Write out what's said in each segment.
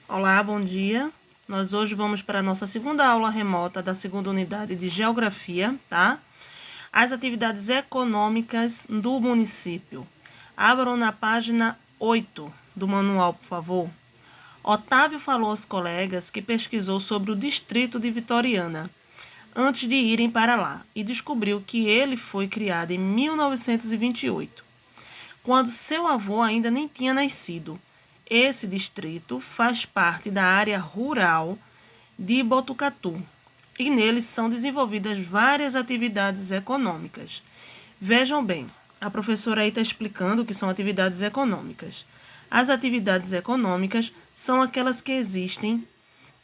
Olá, bom dia. Nós hoje vamos para a nossa segunda aula remota da segunda unidade de Geografia, tá? As atividades econômicas do município. Abram na página 8 do manual, por favor. Otávio falou aos colegas que pesquisou sobre o distrito de Vitoriana antes de irem para lá e descobriu que ele foi criado em 1928, quando seu avô ainda nem tinha nascido. Esse distrito faz parte da área rural de Botucatu e nele são desenvolvidas várias atividades econômicas. Vejam bem, a professora aí está explicando o que são atividades econômicas. As atividades econômicas são aquelas que existem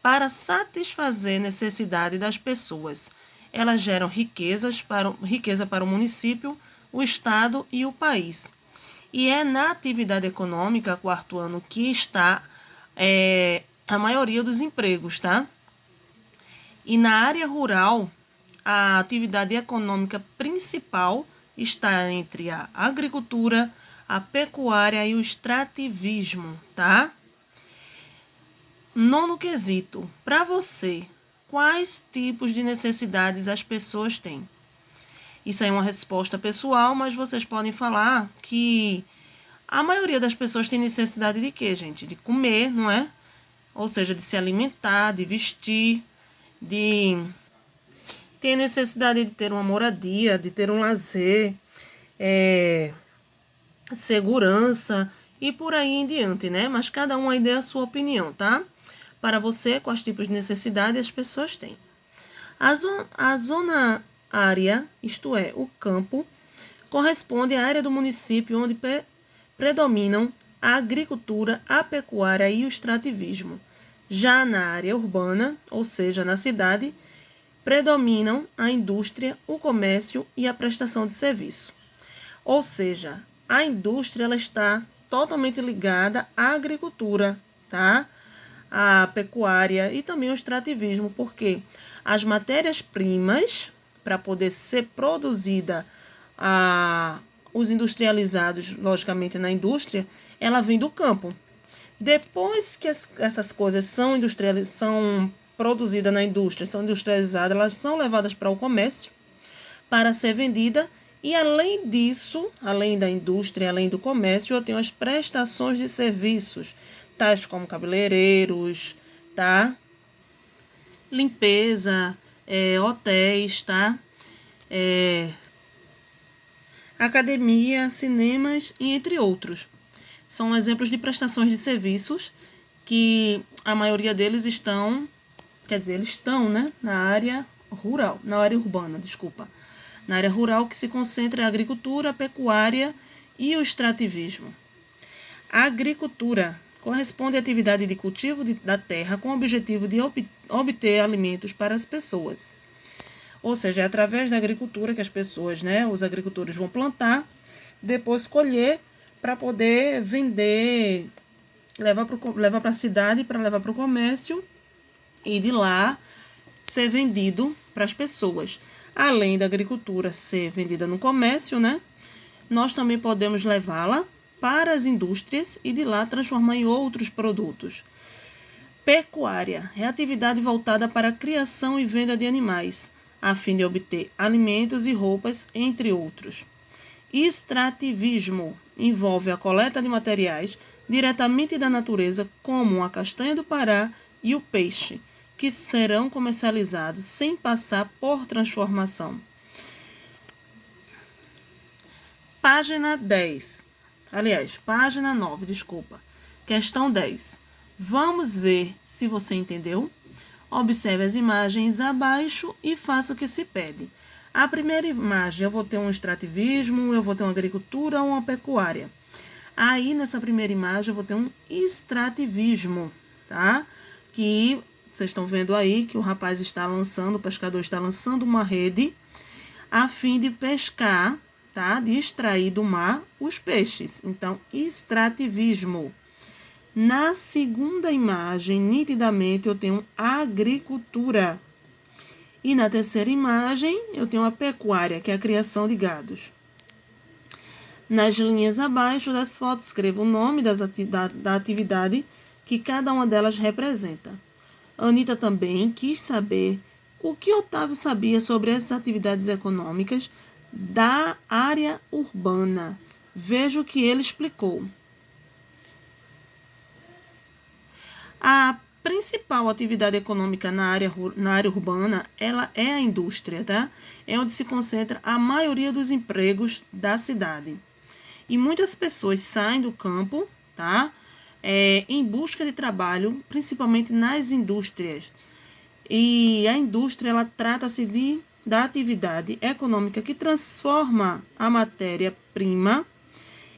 para satisfazer necessidade das pessoas. Elas geram riqueza para o município, o estado e o país. E é na atividade econômica, quarto ano, que está a maioria dos empregos, tá? E na área rural, a atividade econômica principal está entre a agricultura, a pecuária e o extrativismo, tá? Nono quesito, para você, quais tipos de necessidades as pessoas têm? Isso aí é uma resposta pessoal, mas vocês podem falar que a maioria das pessoas tem necessidade de quê, gente? De comer, não é? Ou seja, de se alimentar, de vestir, de ter necessidade de ter uma moradia, de ter um lazer, segurança e por aí em diante, né? Mas cada um aí dê a sua opinião, tá? Para você, quais tipos de necessidade as pessoas têm. A zona área, isto é, o campo, corresponde à área do município onde predominam a agricultura, a pecuária e o extrativismo. Já na área urbana, ou seja, na cidade, predominam a indústria, o comércio e a prestação de serviço. Ou seja, a indústria ela está totalmente ligada à agricultura, tá? A pecuária e também o extrativismo, porque as matérias-primas para poder ser produzida os industrializados, logicamente na indústria, ela vem do campo. Depois que essas coisas são produzidas na indústria, são industrializadas, elas são levadas para o comércio para ser vendida. E além disso, além da indústria, além do comércio, eu tenho as prestações de serviços, tais como cabeleireiros, tá? Limpeza, hotéis, tá? Academia, cinemas e entre outros. São exemplos de prestações de serviços que a maioria deles estão, eles estão, né, na área rural, na área urbana, desculpa. Na área rural que se concentra a agricultura, a pecuária e o extrativismo. A agricultura corresponde à atividade de cultivo da terra com o objetivo de obter alimentos para as pessoas. Ou seja, é através da agricultura que as pessoas, né, os agricultores vão plantar, depois colher para poder vender, levar para a cidade, para levar para o comércio e de lá ser vendido para as pessoas. Além da agricultura ser vendida no comércio, né, nós também podemos levá-la para as indústrias e de lá transformar em outros produtos. Pecuária é atividade voltada para a criação e venda de animais, a fim de obter alimentos e roupas, entre outros. Extrativismo envolve a coleta de materiais diretamente da natureza, como a castanha do Pará e o peixe, que serão comercializados sem passar por transformação. Página 10. Aliás, página 9, desculpa. Questão 10. Vamos ver se você entendeu? Observe as imagens abaixo e faça o que se pede. A primeira imagem, eu vou ter um extrativismo, eu vou ter uma agricultura ou uma pecuária. Aí, nessa primeira imagem, eu vou ter um extrativismo, tá? Que vocês estão vendo aí que o rapaz está lançando, o pescador está lançando uma rede a fim de pescar, tá? De extrair do mar os peixes. Então, extrativismo. Na segunda imagem, nitidamente, eu tenho agricultura. E na terceira imagem, eu tenho a pecuária, que é a criação de gados. Nas linhas abaixo das fotos, escreva o nome da atividade que cada uma delas representa. Anita também quis saber o que Otávio sabia sobre essas atividades econômicas da área urbana. Veja o que ele explicou. A principal atividade econômica na área urbana, ela é a indústria, tá? É onde se concentra a maioria dos empregos da cidade. E muitas pessoas saem do campo, tá? Em busca de trabalho, principalmente nas indústrias. E a indústria, ela trata-se da atividade econômica que transforma a matéria-prima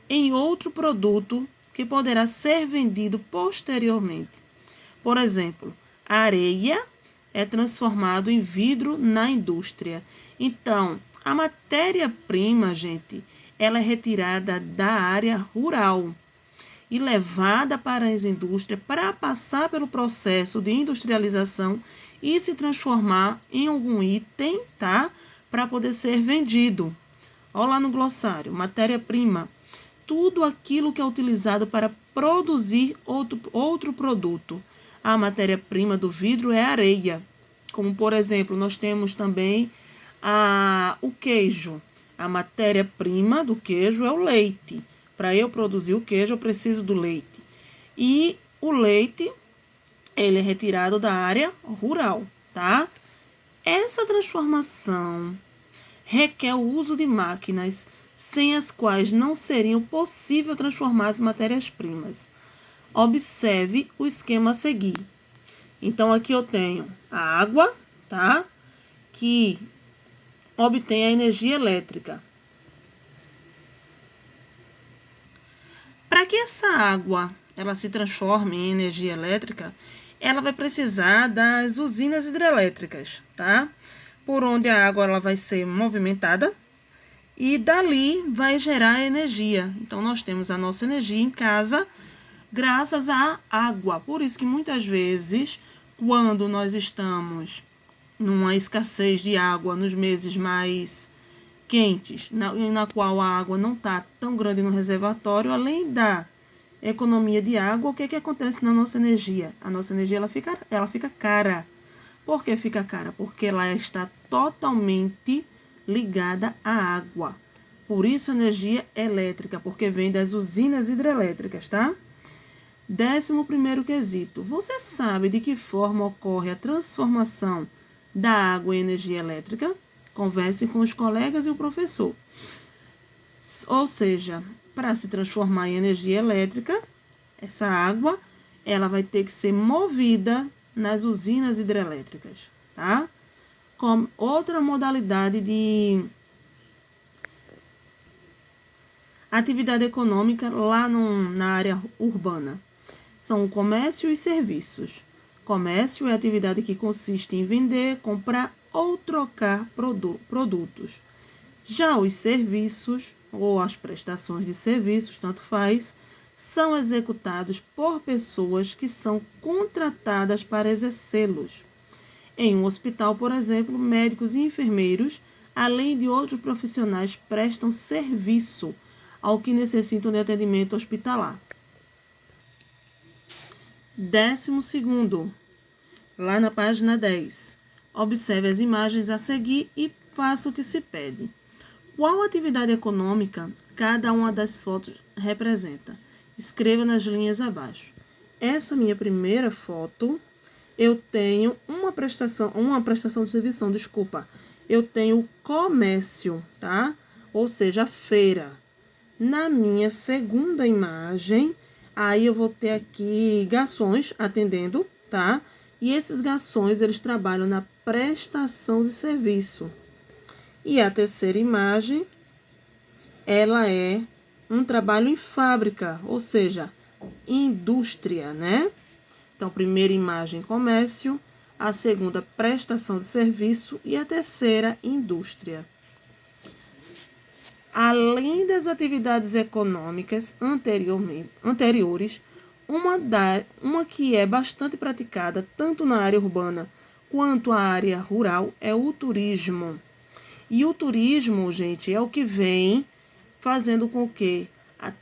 em outro produto que poderá ser vendido posteriormente. Por exemplo, a areia é transformado em vidro na indústria. Então, a matéria-prima, gente, ela é retirada da área rural e levada para as indústrias para passar pelo processo de industrialização e se transformar em algum item, tá? Para poder ser vendido. Olha lá no glossário, matéria-prima. Tudo aquilo que é utilizado para produzir outro produto. A matéria-prima do vidro é a areia. Como, por exemplo, nós temos também o queijo. A matéria-prima do queijo é o leite. Para eu produzir o queijo, eu preciso do leite. E o leite, ele é retirado da área rural, tá? Essa transformação requer o uso de máquinas sem as quais não seria possível transformar as matérias-primas. Observe o esquema a seguir. Então, aqui eu tenho a água, tá? Que obtém a energia elétrica. Para que essa água ela se transforme em energia elétrica, ela vai precisar das usinas hidrelétricas, tá? Por onde a água ela vai ser movimentada e dali vai gerar energia. Então, nós temos a nossa energia em casa graças à água. Por isso que muitas vezes, quando nós estamos numa escassez de água nos meses mais quentes, na qual a água não está tão grande no reservatório, além da economia de água, o que acontece na nossa energia? A nossa energia ela fica cara. Por que fica cara? Porque ela está totalmente ligada à água. Por isso, energia elétrica, porque vem das usinas hidrelétricas, tá? 11º quesito. Você sabe de que forma ocorre a transformação da água em energia elétrica? Converse com os colegas e o professor. Ou seja, para se transformar em energia elétrica, essa água, ela vai ter que ser movida nas usinas hidrelétricas, tá? Como outra modalidade de atividade econômica lá na área urbana são o comércio e serviços. Comércio é a atividade que consiste em vender, comprar ou trocar produtos. Já os serviços, ou as prestações de serviços, tanto faz, são executados por pessoas que são contratadas para exercê-los. Em um hospital, por exemplo, médicos e enfermeiros, além de outros profissionais, prestam serviço ao que necessitam de atendimento hospitalar. 12º, lá na página 10. Observe as imagens a seguir e faça o que se pede. Qual atividade econômica cada uma das fotos representa? Escreva nas linhas abaixo. Essa minha primeira foto, eu tenho uma prestação de serviço, desculpa. Eu tenho o comércio, tá? Ou seja, a feira. Na minha segunda imagem, aí eu vou ter aqui garçons atendendo, tá? E esses garçons, eles trabalham na prestação de serviço. E a terceira imagem, ela é um trabalho em fábrica, ou seja, indústria, né? Então, primeira imagem, comércio, a segunda, prestação de serviço e a terceira, indústria. Além das atividades econômicas anteriores, uma que é bastante praticada tanto na área urbana quanto a área rural é o turismo. E o turismo, gente, é o que vem fazendo com que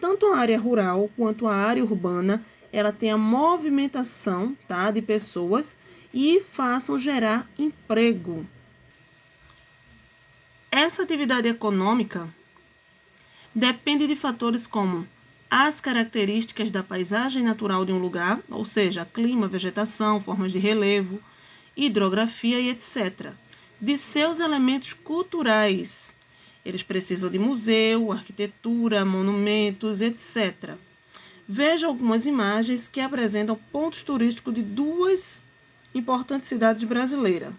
tanto a área rural quanto a área urbana ela tenha movimentação, tá, de pessoas e façam gerar emprego. Essa atividade econômica depende de fatores como as características da paisagem natural de um lugar, ou seja, clima, vegetação, formas de relevo, hidrografia e etc. De seus elementos culturais. Eles precisam de museu, arquitetura, monumentos, etc. Veja algumas imagens que apresentam pontos turísticos de duas importantes cidades brasileiras.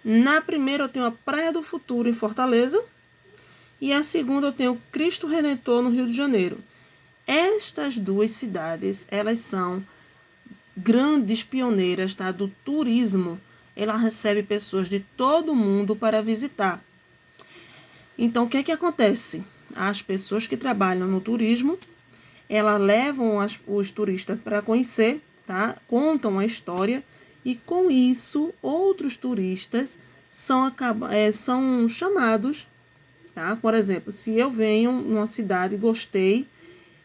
Na primeira eu tenho a Praia do Futuro, em Fortaleza, e a segunda eu tenho Cristo Redentor, no Rio de Janeiro. Estas duas cidades, elas são grandes pioneiras, tá, do turismo. Ela recebe pessoas de todo o mundo para visitar. Então, o que é que acontece? As pessoas que trabalham no turismo, elas levam os turistas para conhecer, tá? Contam a história e, com isso, outros turistas são chamados, tá? Por exemplo, se eu venho numa cidade e gostei,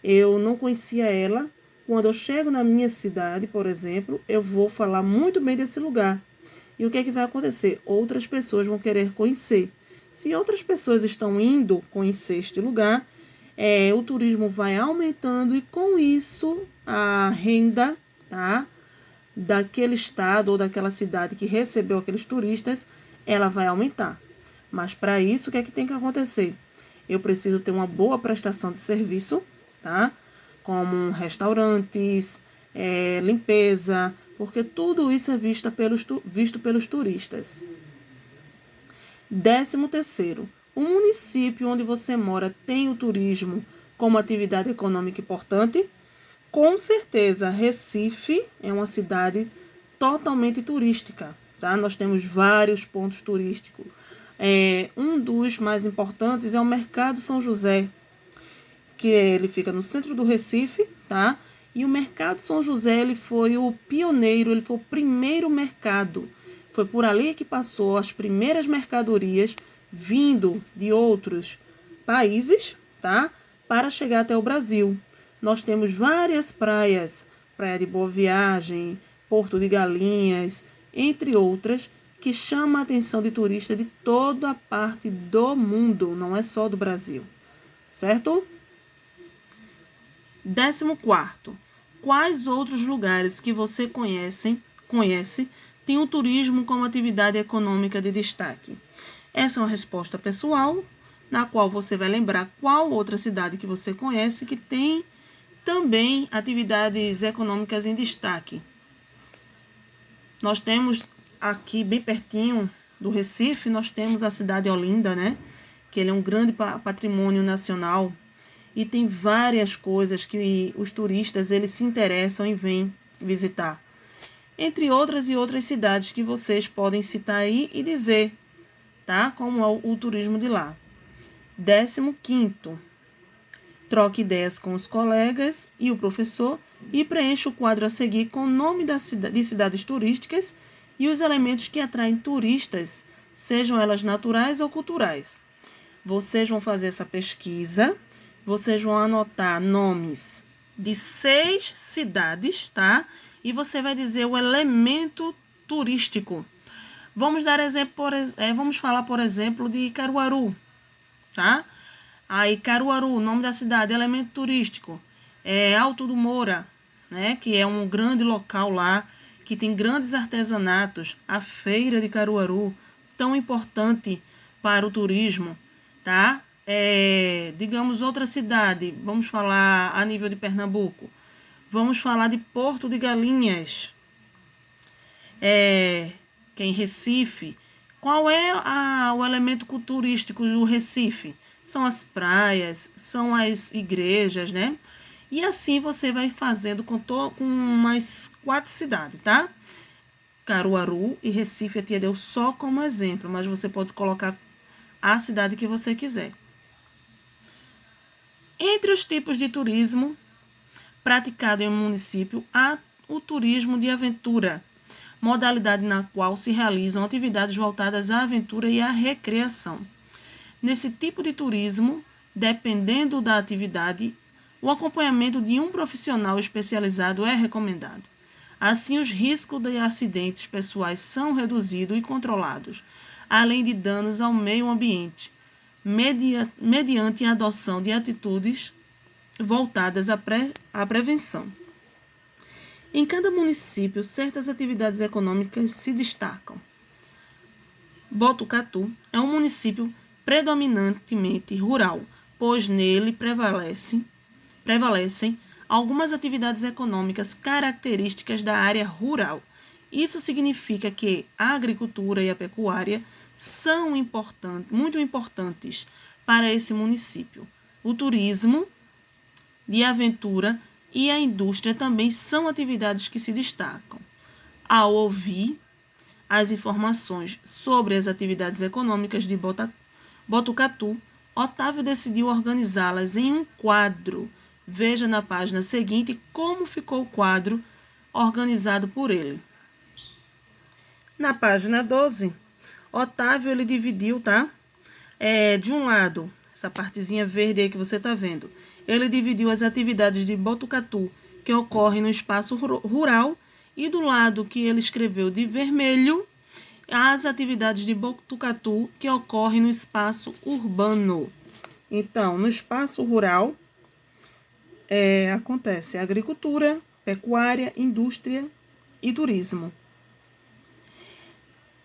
eu não conhecia ela, quando eu chego na minha cidade, por exemplo, eu vou falar muito bem desse lugar. E o que é que vai acontecer? Outras pessoas vão querer conhecer. Se outras pessoas estão indo conhecer este lugar, o turismo vai aumentando e, com isso, a renda, tá, daquele estado ou daquela cidade que recebeu aqueles turistas, ela vai aumentar. Mas, para isso, o que é que tem que acontecer? Eu preciso ter uma boa prestação de serviço, tá? Como restaurantes, limpeza, porque tudo isso é visto pelos turistas. 13º, o município onde você mora tem o turismo como atividade econômica importante? Com certeza, Recife é uma cidade totalmente turística, tá? Nós temos vários pontos turísticos. Um dos mais importantes é o Mercado São José, que ele fica no centro do Recife, tá? E o Mercado São José, ele foi o pioneiro, ele foi o primeiro mercado. Foi por ali que passou as primeiras mercadorias vindo de outros países, tá? Para chegar até o Brasil. Nós temos várias praias, Praia de Boa Viagem, Porto de Galinhas, entre outras, que chamam a atenção de turistas de toda a parte do mundo, não é só do Brasil, certo? 14º, quais outros lugares que você conhece têm o turismo como atividade econômica de destaque? Essa é uma resposta pessoal, na qual você vai lembrar qual outra cidade que você conhece que tem também atividades econômicas em destaque. Nós temos aqui, bem pertinho do Recife, nós temos a cidade de Olinda, né? Que ele é um grande patrimônio nacional e tem várias coisas que os turistas eles se interessam e vêm visitar. Entre outras e outras cidades que vocês podem citar aí e dizer, tá? Como é o turismo de lá. 15º, troque ideias com os colegas e o professor e preencha o quadro a seguir com o nome de cidades turísticas e os elementos que atraem turistas, sejam elas naturais ou culturais. Vocês vão fazer essa pesquisa, vocês vão anotar nomes de 6 cidades, tá? E você vai dizer o elemento turístico. Vamos dar exemplo, vamos falar, por exemplo, de Caruaru, tá? Aí, Caruaru, o nome da cidade, elemento turístico, Alto do Moura, né? Que é um grande local lá, que tem grandes artesanatos. A feira de Caruaru, tão importante para o turismo, tá? Digamos, outra cidade, vamos falar a nível de Pernambuco. Vamos falar de Porto de Galinhas, que é em Recife. Qual é o elemento turístico do Recife? São as praias, são as igrejas, né? E assim você vai fazendo com mais 4 cidades, tá? Caruaru e Recife, a tia deu só como exemplo, mas você pode colocar a cidade que você quiser. Entre os tipos de turismo praticado em um município, há o turismo de aventura, modalidade na qual se realizam atividades voltadas à aventura e à recreação. Nesse tipo de turismo, dependendo da atividade, o acompanhamento de um profissional especializado é recomendado. Assim, os riscos de acidentes pessoais são reduzidos e controlados, além de danos ao meio ambiente, mediante a adoção de atitudes voltadas à prevenção. Em cada município, certas atividades econômicas se destacam. Botucatu é um município predominantemente rural, pois nele prevalecem algumas atividades econômicas características da área rural. Isso significa que a agricultura e a pecuária são muito importantes para esse município. O turismo de aventura e a indústria também são atividades que se destacam. Ao ouvir as informações sobre as atividades econômicas de Botucatu, Otávio decidiu organizá-las em um quadro. Veja na página seguinte como ficou o quadro organizado por ele. Na página 12, Otávio ele dividiu, tá? De um lado, essa partezinha verde aí que você está vendo, ele dividiu as atividades de Botucatu que ocorrem no espaço rural e do lado que ele escreveu de vermelho, as atividades de Botucatu que ocorrem no espaço urbano. Então, no espaço rural, acontece agricultura, pecuária, indústria e turismo.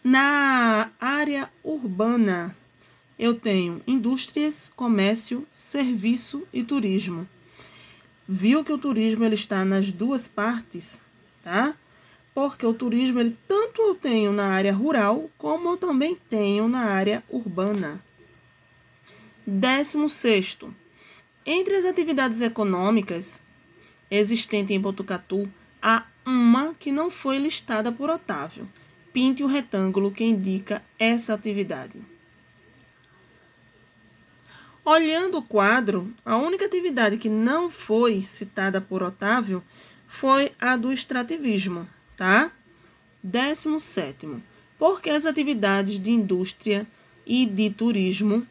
Na área urbana, eu tenho indústrias, comércio, serviço e turismo. Viu que o turismo ele está nas duas partes, tá? Porque o turismo, ele tanto eu tenho na área rural, como eu também tenho na área urbana. 16º. Entre as atividades econômicas existentes em Botucatu, há uma que não foi listada por Otávio. Pinte o retângulo que indica essa atividade. Olhando o quadro, a única atividade que não foi citada por Otávio foi a do extrativismo, tá? 17º. Porque as atividades de indústria e de turismo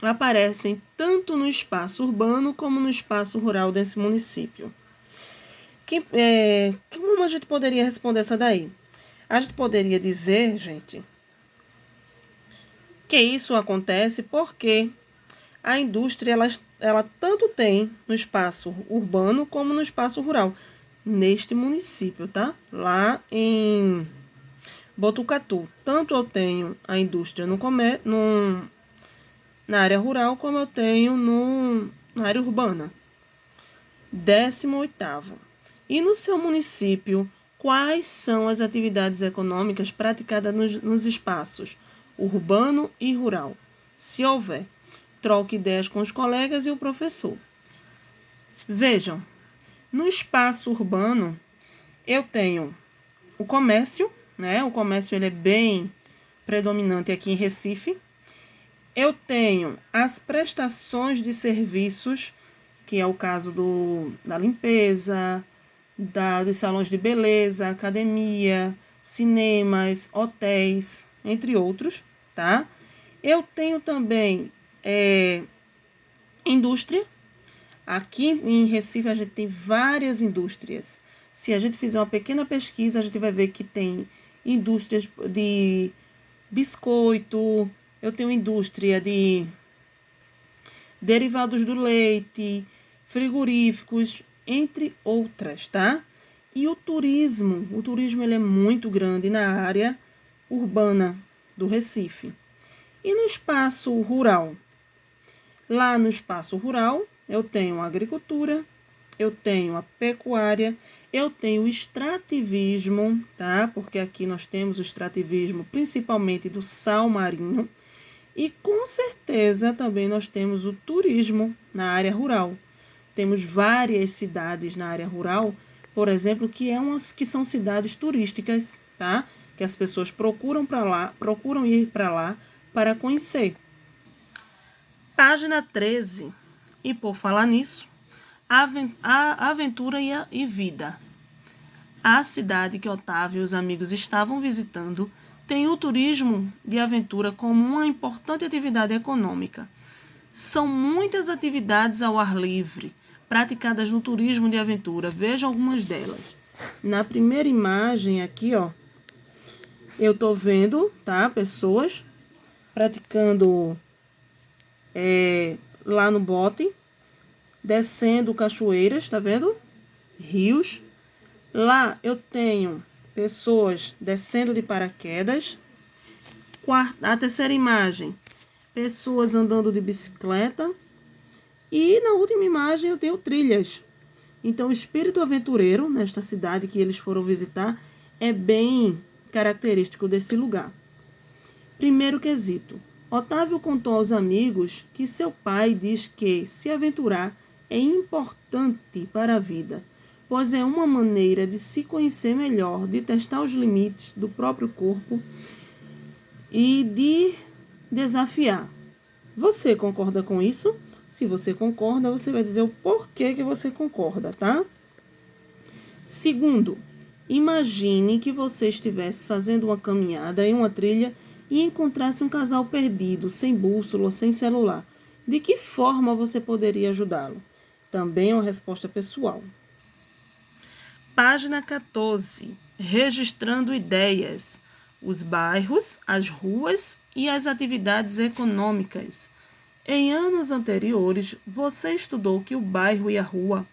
aparecem tanto no espaço urbano como no espaço rural desse município. Como a gente poderia responder essa daí? A gente poderia dizer, gente, que isso acontece porque a indústria ela tanto tem no espaço urbano como no espaço rural, neste município, tá? Lá em Botucatu, tanto eu tenho a indústria na área rural, como eu tenho na área urbana. 18º. E no seu município, quais são as atividades econômicas praticadas nos espaços urbano e rural? Se houver, troque ideias com os colegas e o professor. Vejam, no espaço urbano, eu tenho o comércio, né? O comércio ele é bem predominante aqui em Recife. Eu tenho as prestações de serviços, que é o caso da limpeza, dos salões de beleza, academia, cinemas, hotéis, entre outros, tá? Eu tenho também indústria. Aqui em Recife a gente tem várias indústrias. Se a gente fizer uma pequena pesquisa, a gente vai ver que tem indústrias de biscoito, eu tenho indústria de derivados do leite, frigoríficos, entre outras, tá? E o turismo ele é muito grande na área urbana do Recife. E no espaço rural? Lá no espaço rural, eu tenho a agricultura, eu tenho a pecuária, eu tenho o extrativismo, tá? Porque aqui nós temos o extrativismo principalmente do sal marinho. E com certeza também nós temos o turismo na área rural. Temos várias cidades na área rural, por exemplo, que são cidades turísticas, tá? Que as pessoas procuram ir para lá para conhecer. Página 13. E por falar nisso, a aventura e vida. A cidade que Otávio e os amigos estavam visitando tem o turismo de aventura como uma importante atividade econômica. São muitas atividades ao ar livre, praticadas no turismo de aventura. Veja algumas delas. Na primeira imagem aqui, ó, eu tô vendo, tá, pessoas praticando lá no bote, descendo cachoeiras, tá vendo? Rios. Lá eu tenho pessoas descendo de paraquedas. A terceira imagem, pessoas andando de bicicleta. E na última imagem eu tenho trilhas. Então, o espírito aventureiro nesta cidade que eles foram visitar é bem característico desse lugar. Primeiro quesito. Otávio contou aos amigos que seu pai diz que se aventurar é importante para a vida, pois é uma maneira de se conhecer melhor, de testar os limites do próprio corpo e de desafiar. Você concorda com isso? Se você concorda, você vai dizer o porquê que você concorda, tá? Segundo, imagine que você estivesse fazendo uma caminhada em uma trilha e encontrasse um casal perdido, sem bússola, sem celular. De que forma você poderia ajudá-lo? Também é uma resposta pessoal. Página 14. Registrando ideias. Os bairros, as ruas e as atividades econômicas. Em anos anteriores, você estudou que o bairro e a rua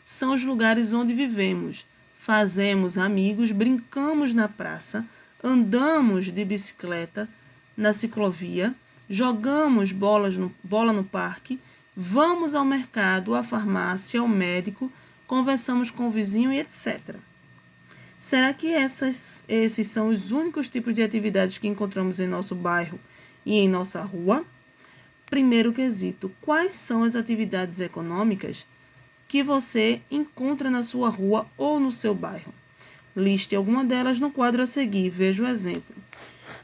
são os lugares onde vivemos. Fazemos amigos, brincamos na praça, andamos de bicicleta na ciclovia, jogamos bola no parque, vamos ao mercado, à farmácia, ao médico, conversamos com o vizinho e etc. Será que esses são os únicos tipos de atividades que encontramos em nosso bairro e em nossa rua? Primeiro quesito, quais são as atividades econômicas que você encontra na sua rua ou no seu bairro? Liste alguma delas no quadro a seguir, veja o exemplo.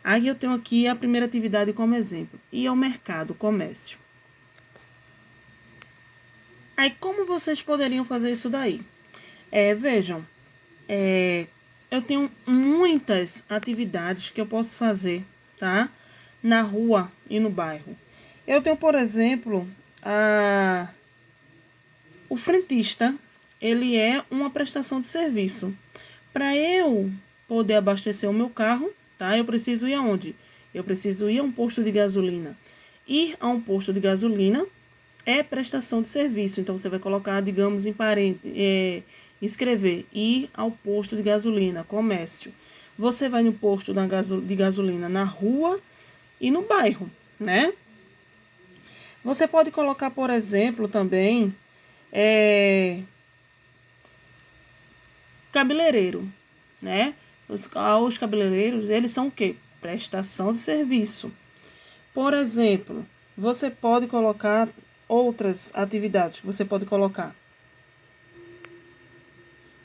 Aí eu tenho aqui a primeira atividade como exemplo, ir ao mercado, comércio. Aí como vocês poderiam fazer isso daí? Vejam, eu tenho muitas atividades que eu posso fazer, tá? Na rua e no bairro. Eu tenho, por exemplo, o frentista. Ele é uma prestação de serviço. Para eu poder abastecer o meu carro, tá? Eu preciso ir aonde? Eu preciso ir a um posto de gasolina. Ir a um posto de gasolina é prestação de serviço. Então, você vai colocar, digamos, em escrever, ir ao posto de gasolina, comércio. Você vai no posto de gasolina na rua e no bairro, né? Você pode colocar, por exemplo, também, cabeleireiro, né? Os cabeleireiros, eles são o quê? Prestação de serviço. Por exemplo, você pode colocar outras atividades. Você pode colocar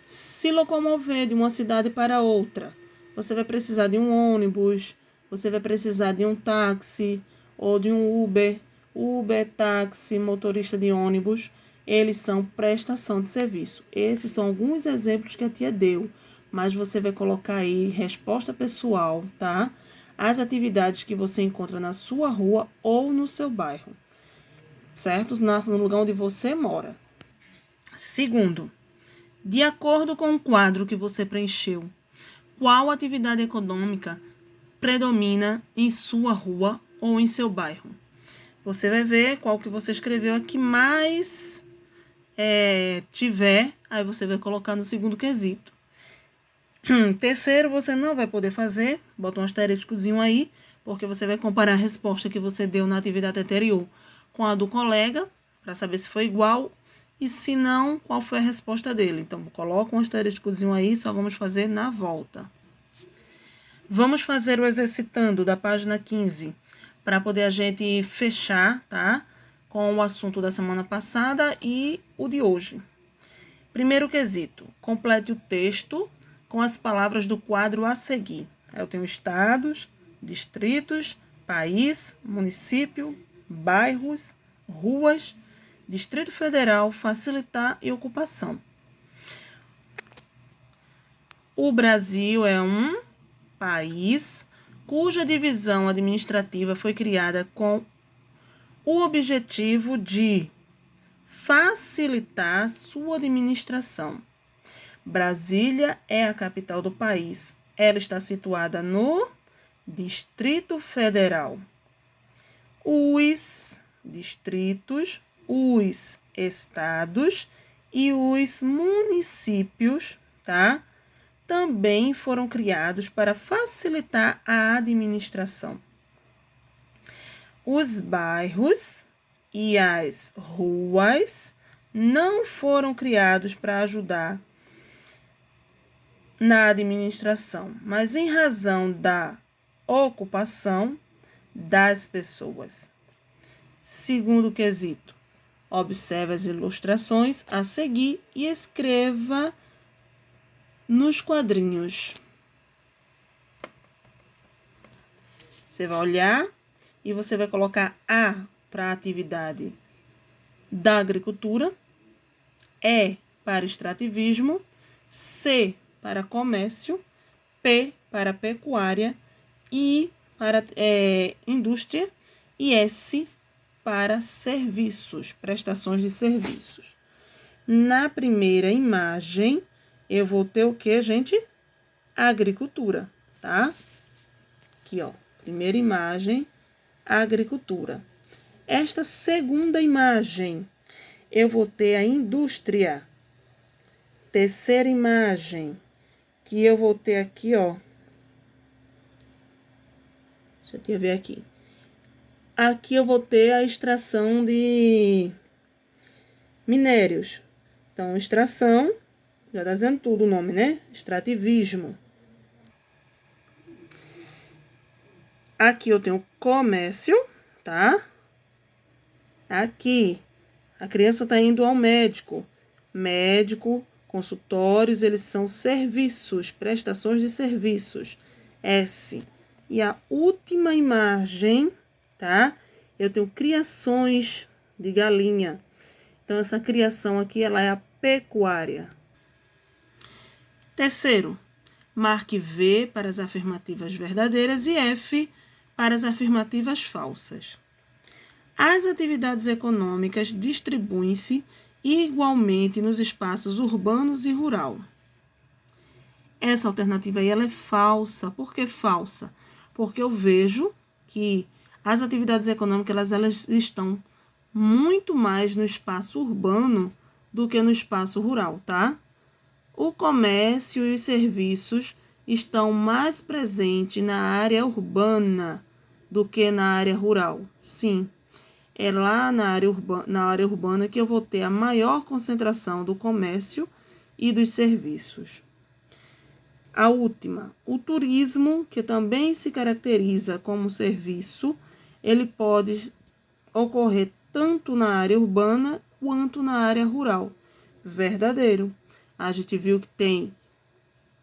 se locomover de uma cidade para outra. Você vai precisar de um ônibus, você vai precisar de um táxi ou de um Uber. Uber, táxi, motorista de ônibus, eles são prestação de serviço. Esses são alguns exemplos que a tia deu, mas você vai colocar aí resposta pessoal, tá? As atividades que você encontra na sua rua ou no seu bairro, certo? No lugar onde você mora. Segundo, de acordo com o quadro que você preencheu, qual atividade econômica predomina em sua rua ou em seu bairro? Você vai ver qual que você escreveu aqui mais tiver, aí você vai colocar no segundo quesito. Terceiro, você não vai poder fazer, bota um asteriscozinho aí, porque você vai comparar a resposta que você deu na atividade anterior com a do colega, para saber se foi igual, e se não, qual foi a resposta dele. Então, coloca um asteriscozinho aí, só vamos fazer na volta. Vamos fazer o exercitando da página 15, para poder a gente fechar, tá? Com o assunto da semana passada e o de hoje. Primeiro quesito, complete o texto com as palavras do quadro a seguir. Eu tenho estados, distritos, país, município, bairros, ruas, Distrito Federal, facilitar e ocupação. O Brasil é um país cuja divisão administrativa foi criada com o objetivo de facilitar sua administração. Brasília é a capital do país. Ela está situada no Distrito Federal. Os distritos, os estados e os municípios, tá? Também foram criados para facilitar a administração. Os bairros e as ruas não foram criados para ajudar na administração, mas em razão da ocupação das pessoas. Segundo quesito, observe as ilustrações a seguir e escreva nos quadrinhos. Você vai olhar e você vai colocar A para a atividade da agricultura, E para extrativismo, C para comércio, P para pecuária, I para indústria e S para serviços, prestações de serviços. Na primeira imagem, eu vou ter o que, gente? Agricultura, tá? Aqui, ó, primeira imagem, agricultura. Esta segunda imagem, eu vou ter a indústria. Terceira imagem, que eu vou ter aqui, ó. Deixa eu ver aqui. Aqui eu vou ter a extração de minérios. Então, extração, já tá dizendo tudo o nome, né? Extrativismo. Aqui eu tenho comércio, tá? Aqui, a criança tá indo ao médico. Médico, consultórios, eles são serviços, prestações de serviços. S. E a última imagem, tá? Eu tenho criações de galinha. Então, essa criação aqui, ela é a pecuária. Terceiro, marque V para as afirmativas verdadeiras e F para as afirmativas falsas. As atividades econômicas distribuem-se igualmente nos espaços urbanos e rural. Essa alternativa aí ela é falsa. Por que falsa? Porque eu vejo que as atividades econômicas elas estão muito mais no espaço urbano do que no espaço rural, tá? O comércio e os serviços estão mais presentes na área urbana do que na área rural. Sim, é lá na área urbana que eu vou ter a maior concentração do comércio e dos serviços. A última, o turismo, que também se caracteriza como serviço, ele pode ocorrer tanto na área urbana quanto na área rural. Verdadeiro. A gente viu que tem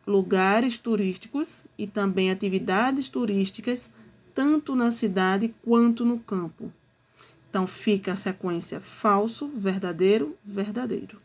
lugares turísticos e também atividades turísticas, tanto na cidade quanto no campo. Então, fica a sequência falso, verdadeiro, verdadeiro.